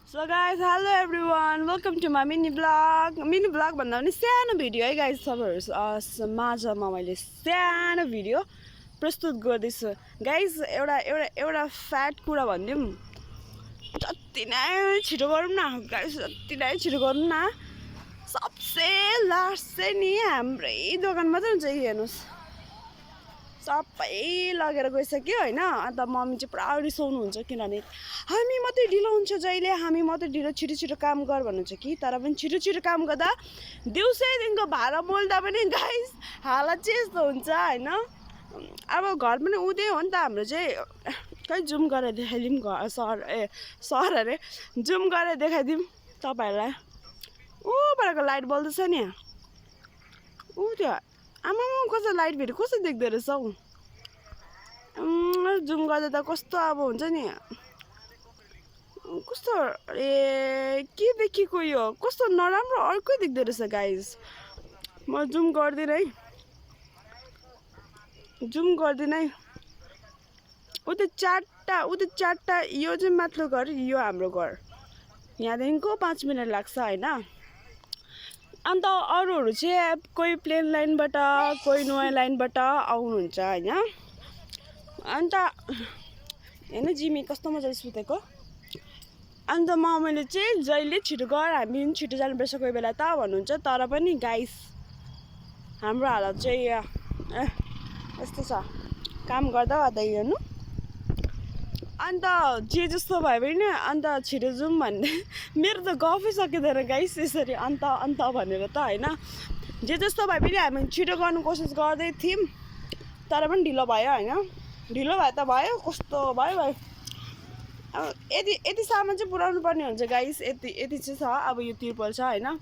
So guys, hello everyone. Welcome to my mini vlog. Mini vlog भन्दा पनि सानो video है गाइस, सबहरु माझमा मैले सानो भिडियो प्रस्तुत गर्दैछु। गाइस एउटा फ्याक्ट कुरा भन्दिम। जति नै छिटो गरौँ न गाइस, जति नै छिटो गरौँ न, सबसे लास्ट चाहिँ नि हाम्रै दोकानमा चाहिँ हुन्छ। हेर्नुस्, सबै लगेर गइसक्यो हैन। अन्त मम्मी चाहिँ पुरा रिसाउनुहुन्छ, किनभने हामी मात्रै ढिलो हुन्छ जहिले, हामी मात्रै ढिलो, छिटो छिटो काम गर भन्नुहुन्छ कि। तर पनि छिटो छिटो काम गर्दा दिउँसैदेखिको भाडा मोल्दा पनि गाइस हालत चाहिँ यस्तो हुन्छ हैन। अब घर पनि उधै हो नि त हाम्रो चाहिँ। खै जुम गरेर देखाइदिउँ घर सहर अरे, जुम गरेर देखाइदिउँ तपाईँहरूलाई। ऊबाटको लाइट बल्दैछ नि, ऊ त्यो आमामा कस्तो लाइट फेरि कस्तो देख्दो रहेछ हौ। जुम गर्दा त कस्तो अब हुन्छ नि, कस्तो ए के देखेको यो, कस्तो नराम्रो अर्कै देख्दो रहेछ गाइस। म जुम गर्दिनँ है, जुम गर्दिनँ है। ऊ त्यो चारवटा यो चाहिँ माथिल्लो घर, यो हाम्रो घर। यहाँदेखिको 5 मिनट लाग्छ होइन। अन्त अरूहरू चाहिँ कोही प्लेन लाइनबाट, कोही नयाँ लाइनबाट आउनुहुन्छ होइन। अन्त हेर्नु जिमी कस्तो मजाले सुतेको। अन्त मैले चाहिँ जहिले छिटो गर, हामी पनि छिटो जानुपर्छ कोही बेला त भन्नुहुन्छ। तर पनि गाइस हाम्रो हालत चाहिँ यस्तो छ, काम गर्दा हेर्नु। अन्त जे जस्तो भयो भने अन्त छिटो जाउँ भन्ने मेरो त गफै सकिँदैन गाइस यसरी अन्त भनेर त होइन। जे जस्तो भए पनि हामी छिटो गर्नु कोसिस गर्दै थियौँ, तर पनि ढिलो भयो होइन। ढिलो भए त भयो, कस्तो भयो। अब यतिसम्म चाहिँ पुऱ्याउनु पर्ने हुन्छ गाइस। यति चाहिँ छ। अब यो तिर्पल छ होइन,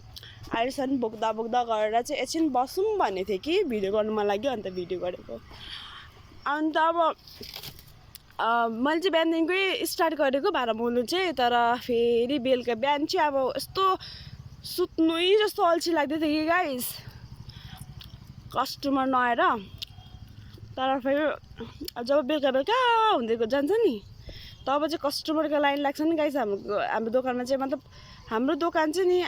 अहिलेसम्म बोक्दा गरेर चाहिँ एकछिन बसौँ भन्ने थियो कि भिडियो गर्नु मन लाग्यो, अन्त भिडियो गरेको। अन्त अब मैले चाहिँ बिहानदेखिकै स्टार्ट गरेको भाडा मोल्नु चाहिँ। तर फेरि बेलुका बिहान चाहिँ अब यस्तो सुत्नै जस्तो अल्छी लाग्दै थियो कि गाइस, कस्टमर नआएर। तर फेरि जब बेलुका हुँदै जान्छ नि, तब चाहिँ कस्टमरको लाइन लाग्छ नि गाइस। हाम्रो दोकानमा चाहिँ, मतलब हाम्रो दोकान चाहिँ नि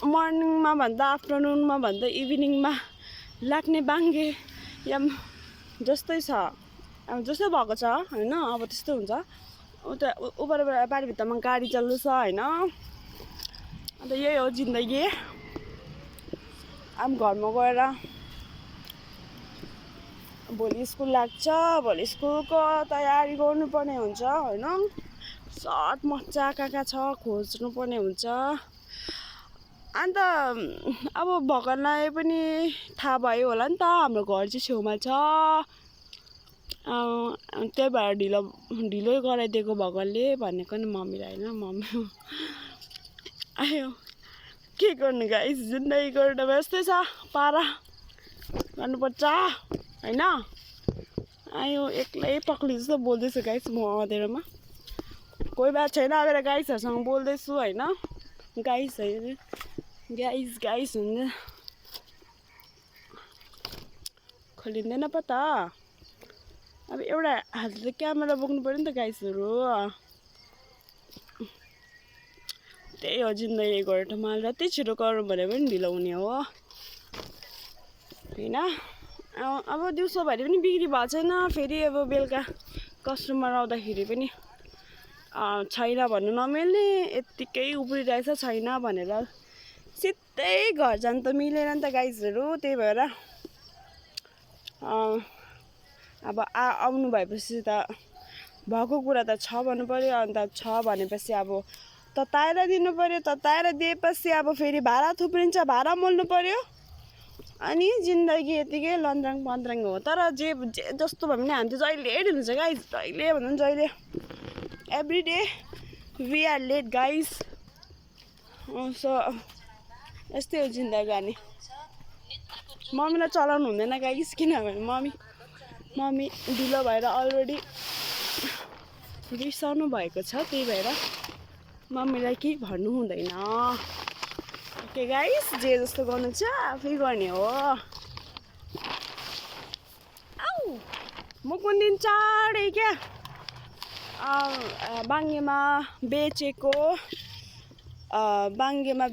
मर्निङमा भन्दा आफ्टरनुनमा भन्दा इभिनिङमा लाग्ने बाङ्गे या जस्तै छ, अब जस्तै भएको छ होइन। अब त्यस्तो हुन्छ। उता उपर बारीभित्रमा गाडी चल्दैछ होइन। अन्त यही हो जिन्दगी। अब घरमा गएर भोलि स्कुल लाग्छ, भोलि स्कुलको तयारी गर्नुपर्ने हुन्छ होइन। सर्ट मजा कहाँ छ खोज्नुपर्ने हुन्छ। अन्त अब भगवानलाई पनि थाहा भयो होला नि त, हाम्रो घर चाहिँ छेउमा छ। त्यही भएर ढिलो गराइदिएको भगवानले भनेको नि मम्मीलाई होइन। मम्मी आयो के गर्नु गाइस, जिन्दगीको एउटा व्यस्तै छ, पारा गर्नुपर्छ होइन। आयो एक्लै पक्ली जस्तो बोल्दैछु गाइस म अँधेरोमा। कोही बात छैन, अब गाइसहरूसँग बोल्दैछु होइन। गाइस हुन्छ, खोलिँदैन पो त। अब एउटा हातले क्यामेरा बोक्नु पऱ्यो नि त गाइसहरू। त्यही हो जिन्दगीको एउटा माल। जति छिटो गरौँ भने पनि ढिलो हुने हो होइन। अब दिउँसो भरि पनि बिक्री भएको छैन। फेरि अब बेलुका कस्टमर आउँदाखेरि पनि छैन भन्नु नमिल्ने, यत्तिकै उब्रिरहेछ छैन भनेर सिधै घर जानु त मिलेन नि त गाइसहरू। त्यही भएर अब आउनु भएपछि त भएको कुरा त छ भन्नु पऱ्यो। अन्त छ भनेपछि अब तताएर दिनु पऱ्यो। तताएर दिएपछि अब फेरि भाडा थुप्रिन्छ, भाडा मोल्नु पऱ्यो। अनि जिन्दगी यतिकै लन्द्राङ पन्द्राङ हो। तर जे जस्तो भए पनि हामी चाहिँ जहिले ढिलो हुन्छ गाइस, जहिले भन्दा पनि जहिले, every day we are late guys. So यस्तै हो जिन्दगानी। मम्मीलाई चलाउनु हुँदैन गाइस, किनभने मम्मी ढिलो भएर अलरेडी रिसाउनु भएको छ। त्यही भएर मम्मीलाई केही भन्नु हुँदैन। ओके गाइस, जे जस्तो गर्नु छ आफै गर्ने हो। आउ म कुन दिन चाँडै क्या बाङ्गेमा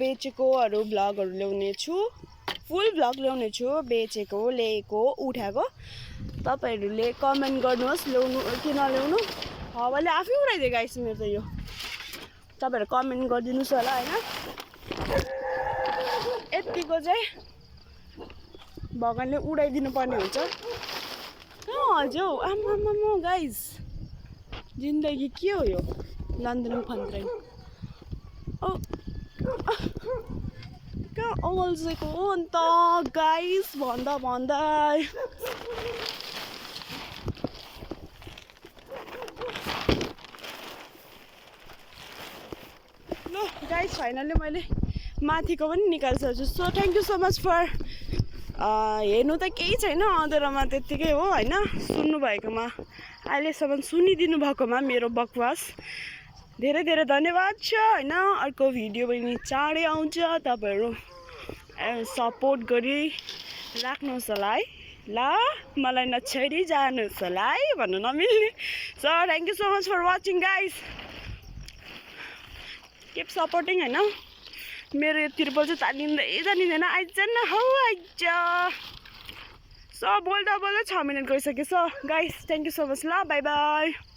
बेचेकोहरू भ्लगहरू ल्याउने छु, फुल भ्लग ल्याउने छु, बेचेको, ल्याएको, उठाएको। तपाईँहरूले कमेन्ट गर्नुहोस् ल्याउनु कि नल्याउनु। हावाले आफै उडाइदियो गाइस मेरो त यो। तपाईँहरू कमेन्ट गरिदिनुहोस् होला होइन। यतिको चाहिँ भगवानले उडाइदिनु पर्ने हुन्छ। कहाँ हल्झ्यौ आम्मामा गाइस, जिन्दगी के हो यो लन्डन फन्ट्रेन। कहाँ अल्झेको हो अन्त गाइस भन्दा ल गाइस फाइनली मैले माथिको पनि निकालिसकेछु। So thank you so much for हेर्नु त केही छैन अधुरामा त्यत्तिकै हो होइन। सुन्नुभएकोमा अहिलेसम्म सुनिदिनु भएकोमा मेरो बकवास धेरै धेरै धन्यवाद छ होइन। अर्को भिडियो पनि चाँडै आउँछ, तपाईँहरू सपोर्ट गरी राख्नुहोस् होला है। ल मलाई नछोडी जानुहोस् होला है भन्नु नमिल्ने। So thank you so much for watching guys, keep supporting होइन। मेरो यो तिर्पल चाहिँ तानिँदैन आइज न हौ आइज। सो बोल्दा 6 मिनट गइसकेछ guys. Thank you so much. ल बाई बाई।